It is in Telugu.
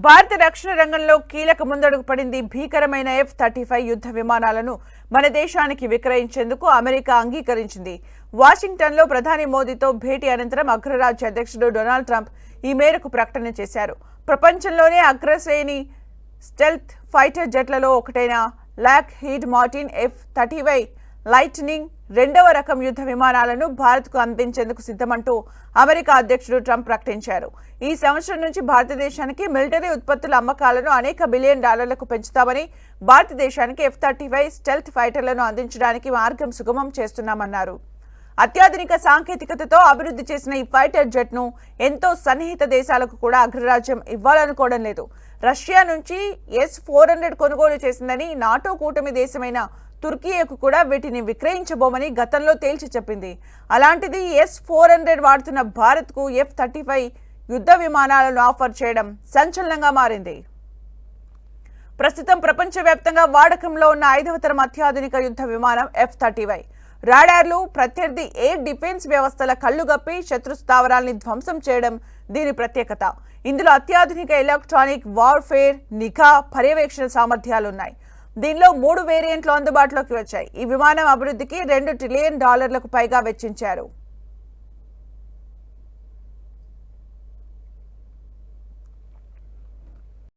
భారత రక్షణ రంగంలో కీలక ముందడుగు పడింది. భీకరమైన F-35 యుద్ధ విమానాలను మన దేశానికి విక్రయించేందుకు అమెరికా అంగీకరించింది. వాషింగ్టన్లో ప్రధాని మోదీతో భేటీ అనంతరం అగ్రరాజ్య అధ్యక్షుడు డొనాల్డ్ ట్రంప్ ఈ మేరకు ప్రకటన చేశారు. ప్రపంచంలోనే అగ్రశ్రేణి స్టెల్త్ ఫైటర్ జెట్లలో ఒకటైన లాక్హీడ్ మార్టిన్ F-35 లైట్నింగ్ రెండవ రకం యుద్ధ విమానాలను భారత్కు అందించేందుకు సిద్ధమంటూ అమెరికా అధ్యక్షుడు ట్రంప్ ప్రకటించారు. ఈ సంవత్సరం నుంచి భారతదేశానికి మిలిటరీ ఉత్పత్తుల అమ్మకాలను అనేక బిలియన్ డాలర్లకు పెంచుతామని, భారతదేశానికి F-35 స్టెల్త్ ఫైటర్లను అందించడానికి మార్గం సుగమం చేస్తున్నామన్నారు. అత్యాధునిక సాంకేతికతతో అభివృద్ధి చేసిన ఈ ఫైటర్ జెట్ ను ఎంతో సన్నిహిత దేశాలకు కూడా అగ్రరాజ్యం ఇవ్వాలనుకోవడం లేదు. రష్యా నుంచి S-400 కొనుగోలు చేసిందని, నాటో కూటమి దేశమైన తుర్కీకు కూడా వీటిని విక్రయించబోమని గతంలో తేల్చి చెప్పింది. అలాంటిది S-400 వాడుతున్న భారత్కు F-35 యుద్ధ విమానాలను ఆఫర్ చేయడం సంచలనంగా మారింది. ప్రస్తుతం ప్రపంచవ్యాప్తంగా వాడకంలో ఉన్న 5వ తరం అత్యాధునిక యుద్ధ విమానం F-35. రాడార్లు, ప్రత్యర్థి ఎయిర్ డిఫెన్స్ వ్యవస్థల కళ్లుగప్పి శత్రు స్థావరాల్ని ధ్వంసం చేయడం దీని ప్రత్యేకత. ఇందులో అత్యాధునిక ఎలక్ట్రానిక్ వార్ఫేర్, నిఘా, పర్యవేక్షణ సామర్థ్యాలున్నాయి. దీనిలో 3 వేరియంట్లు అందుబాటులోకి వచ్చాయి. ఈ విమానం అభివృద్ధికి $2 ట్రిలియన్ పైగా వెచ్చించారు.